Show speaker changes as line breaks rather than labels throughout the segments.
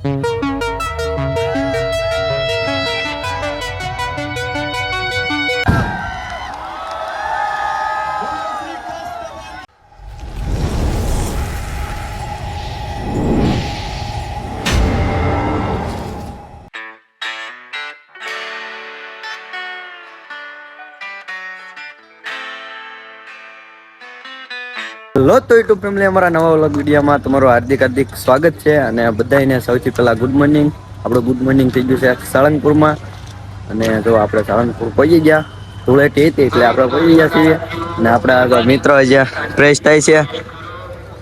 Hello તો YouTube family, અમારા નવા વ્લોગ વિડીયોમાં તમારું હાર્દિક સ્વાગત છે. અને બધાને સૌથી પહેલા ગુડ મોર્નિંગ. આપણું ગુડ મોર્નિંગ થઈ ગયું છે સાળંગપુરમાં. અને જો આપણે સાળંગપુર પહોંચી ગયા, ધૂળેટી હતી એટલે આપણે પહોંચી ગયા છીએ. અને આપણા મિત્રો જે ફ્રેશ થાય છે.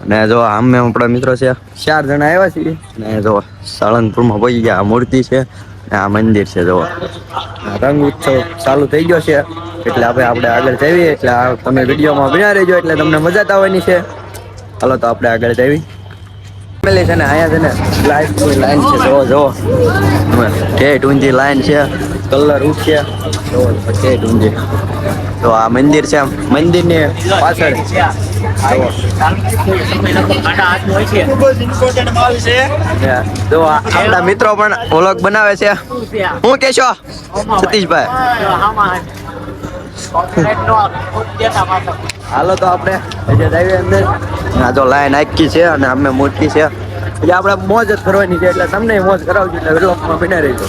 અને જો આમે આપણા મિત્રો છે, 4 જણા આવ્યા છીએ. અને જો સાળંગપુરમાં પહોંચી ગયા. આ મૂર્તિ છે, આ મંદિર છે. જો રંગ ઉત્સવ ચાલુ થઈ ગયો છે એટલે આપણે આગળ જઈએ. એટલે તમે વિડીયોમાં બન્યા રહેજો એટલે તમને મજા આવવાની છે. હાલો તો આપણે આગળ જઈએ. ફેમિલી છે ને, અહીંયા છે ને લાઈટની લાઈન છે. જો ઠેઠ ઊંધી લાઈન છે. કલર ઉઠશે જો ઠેઠ ઊંધી. તો આ મંદિર છે, મંદિરની પાછળ જો આપણા મિત્રો પણ વ્લોગ બનાવે છે. હું કેશો સતીશભાઈ? હાલો તો આપણે અંદર. જો લાઈન આખી છે અને અમે મૂર્તિ છે એટલે આપણે મોજ જ કરવાની છે. એટલે તમને મોજ કરાવજો એટલે વ્લોગમાં બન્યા રહેજો.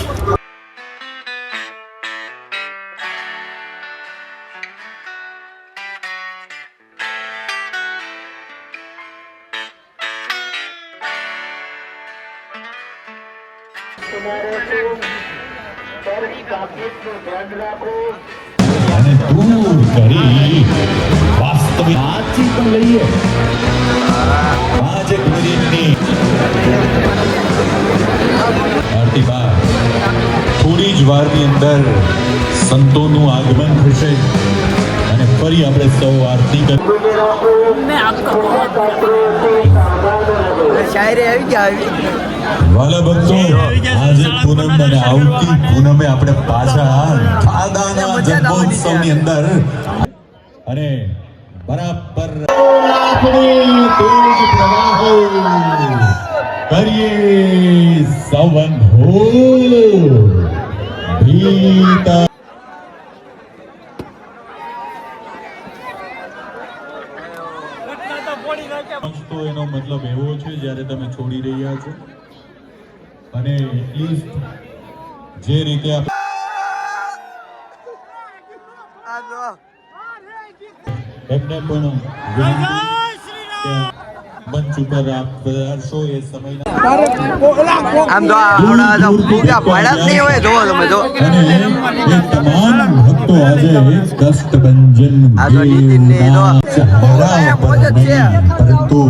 અને દૂર કરી વાસ્તવિક આથી પણ લઈએ 5 મિનિટની આરતી બાદ થોડી જ વારની અંદર સંતોનું આગમન થશે અને ફરી આપણે સૌ આરતી કરી.
શાયરી આવી ગયા.
વાલા ભક્તો, આજે પૂનમ અને આવતી પૂનમે આપણે પાછા દાદાના જન્મોત્સવની અંદર અને બરાબર કરીએ સવન હો ભીતા. તો એનો મતલબ એવો છે જ્યારે તમે છોડી રહ્યા છો અને એટલીસ્ટ જે રીતે એમને પણ મંચ ઉપર આપ પધારશો એ સમયના
આમ તો આવડા પૂજા પડ્યા જ નહીં હોય. જોવો તમે જો
તમામ ભક્તો આજે કષ્ટભંજન પરંતુ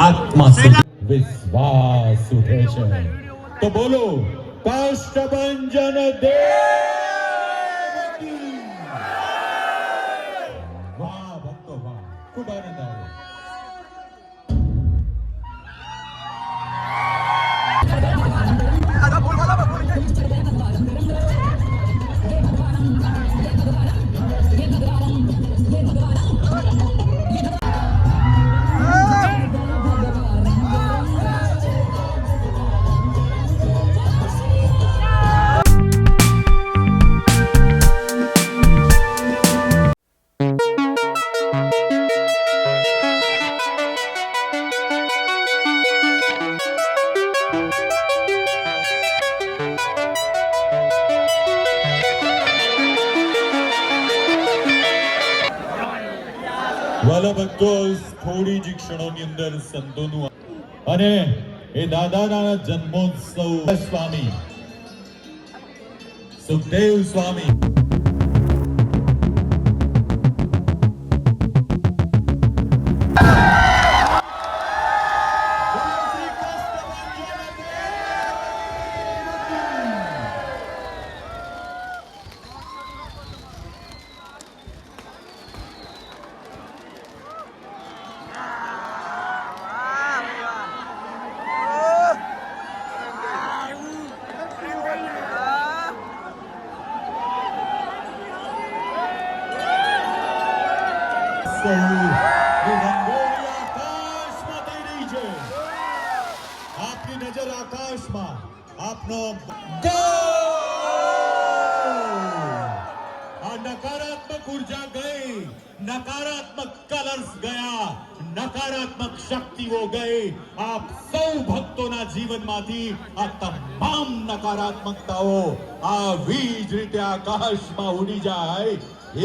આત્મા વિશ્વાસ ઉઠે છે. તો બોલો કષ્ટભંજન દેવ. વાહ ભક્તો વાહ, ખૂબ આનંદ આવ્યો. વાલા ભક્તો, થોડી જ ક્ષણોની અંદર સંતોનું અને એ દાદાના જન્મોત્સવ સ્વામી સુખદેવ સ્વામી આપની નજર આકાશમાં આપનો ગોલ! આ નકારાત્મક ઉર્જા ગઈ, નકારાત્મક કલર્સ ગયા, નકારાત્મક શક્તિઓ ગઈ. આપ સૌ ભક્તોના જીવનમાંથી આ તમામ નકારાત્મકતાઓ આવી જ રીતે આકાશમાં ઉડી જાય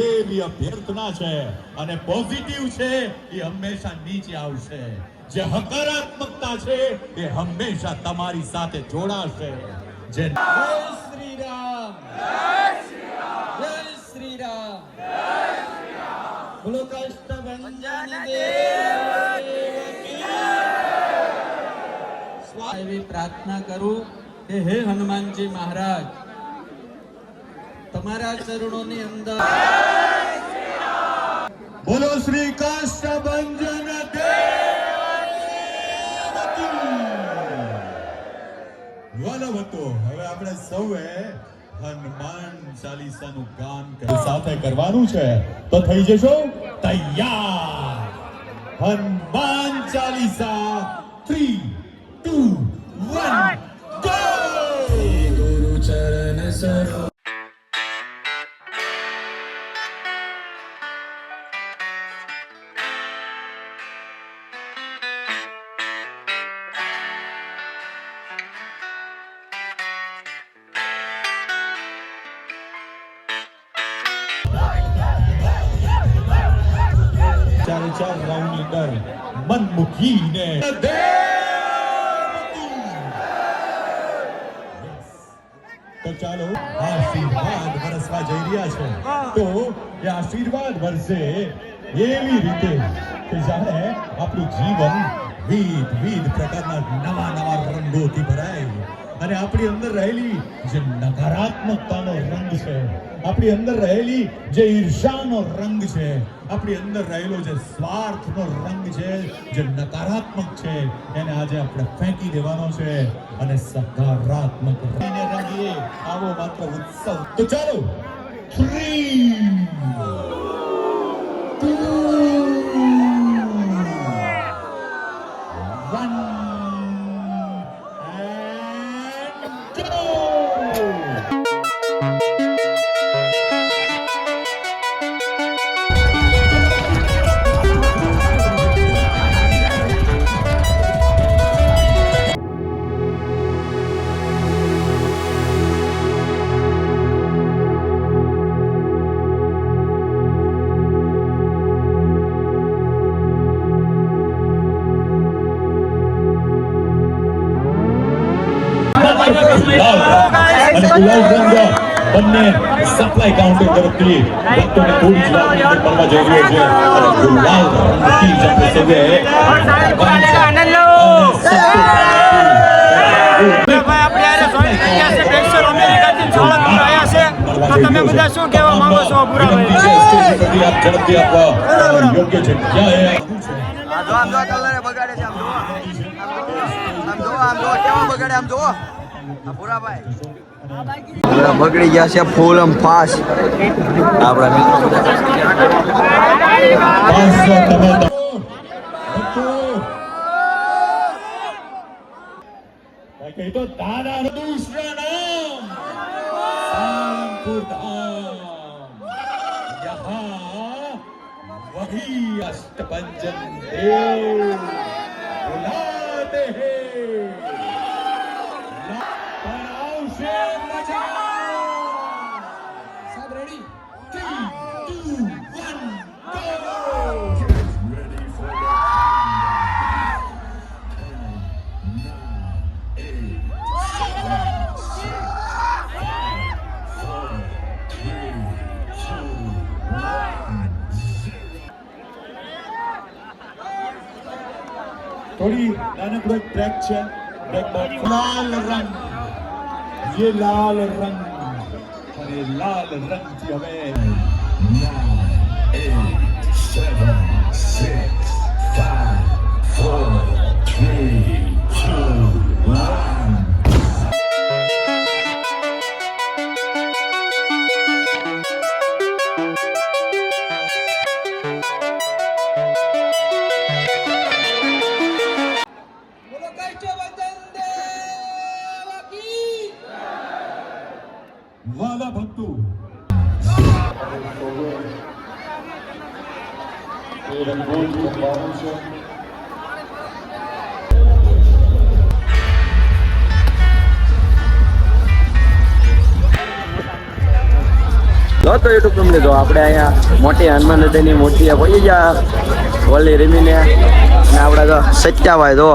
એવી અભ્યર્થના છે. અને પોઝિટિવ છે એ હંમેશા નીચે આવશે. જે હકારાત્મકતા છે એ હંમેશા તમારી સાથે જોડાશે. જે
જય શ્રી રામ, જય શ્રી રામ, બોલો કષ્ટભંજન દેવ કી. એવી પ્રાર્થના કરું કે હે હનુમાનજી મહારાજ, તમારા ચરણોની અંદર
બોલો શ્રી કાષ્ટભંજન વલવતો. હવે આપણે સૌએ હનુમાન ચાલીસાનું ગાન સાથે કરવાનું છે, તો થઈ જશો તૈયાર. હનુમાન ચાલીસા 3, 2, 1 ગો. ગુરુ ચરણ સરો ચાર રાઉન્ડ ની અંદર મન મૂકીને તો ચાલો આશીર્વાદ વરસવા જઈ રહ્યા છે. તો એ આશીર્વાદ વરસે એવી રીતે કે જાણે આપણું જીવન વિવિધ પ્રકારના નવા રંગોથી ભરાય. અને આપણી અંદર રહેલી જે નકારાત્મકતાનો રંગ છે, આપણી અંદર રહેલી જે ઈર્ષાનો રંગ છે, આપણી અંદર રહેલો જે સ્વાર્થનો રંગ છે, જે નકારાત્મક છે, એને આજે આપણે ફેંકી દેવાનો છે અને સકારાત્મક રંગને રંગીએ. આવો માત્ર ઉત્સવ. તો ચાલો 3, 2, 1 and go. અને ગુલાલ રંગ બંને સપ્લાય કાઉન્ટર તરફથી ભક્તોને થોડી જ વારની અંદર મળવા જઈ રહ્યો છે. અને ગુલાલ રંગથી જ આપણે સૌએ
તમે બધા શું કહેવા માંગો છો?
આપ ઝડપથી આપવા યોગ્ય જગ્યાએ
આમ જો કલર બગાડે છે. આમ જો કેવા બગાડે. આમ જો પૂરા બગડી ગયા છે ફૂલ આમ ફાસ્ટ. આપણા મિત્રો
કઈ તો દાદા દૂસરા નામ સાલંગપુર ધામ. યહાં વહી અષ્ટભંજન દેવ બુલાતે હૈ. પણ આવશે મજા. સબ ready? 3, 2, 1 go. Ready for the થોડી નાનકડો ટ્રેક છે. લાલ રંગ, ये लाल रंग અને લાલ રંગથી હવે 9, 8, 7, 6, 5, 4, 3, 2, 1
બોલો કષ્ટભંજન દેવ
વાલા ભક્તો
જો તો યુટ્યુબ તમને જો આપણે અહીંયા મોટી હનુમાન દાદાની મૂર્તિ પડી ગયા વલી રીમીને અને આપણે તો સચ્ચાભાઈ જો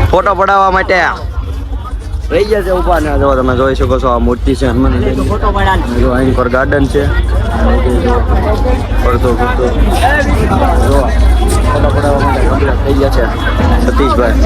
ફોટો પડાવવા માટે રહી ગયા છે ઉભા ને જો તમે જોઈ શકો છો આ મૂર્તિ છે હનુમાન દાદાની જો અહીં પર ગાર્ડન છે ફરતો ફરતો જો ફોટો પડાવવા માટે complete થઈ ગયા છે સતીશભાઈ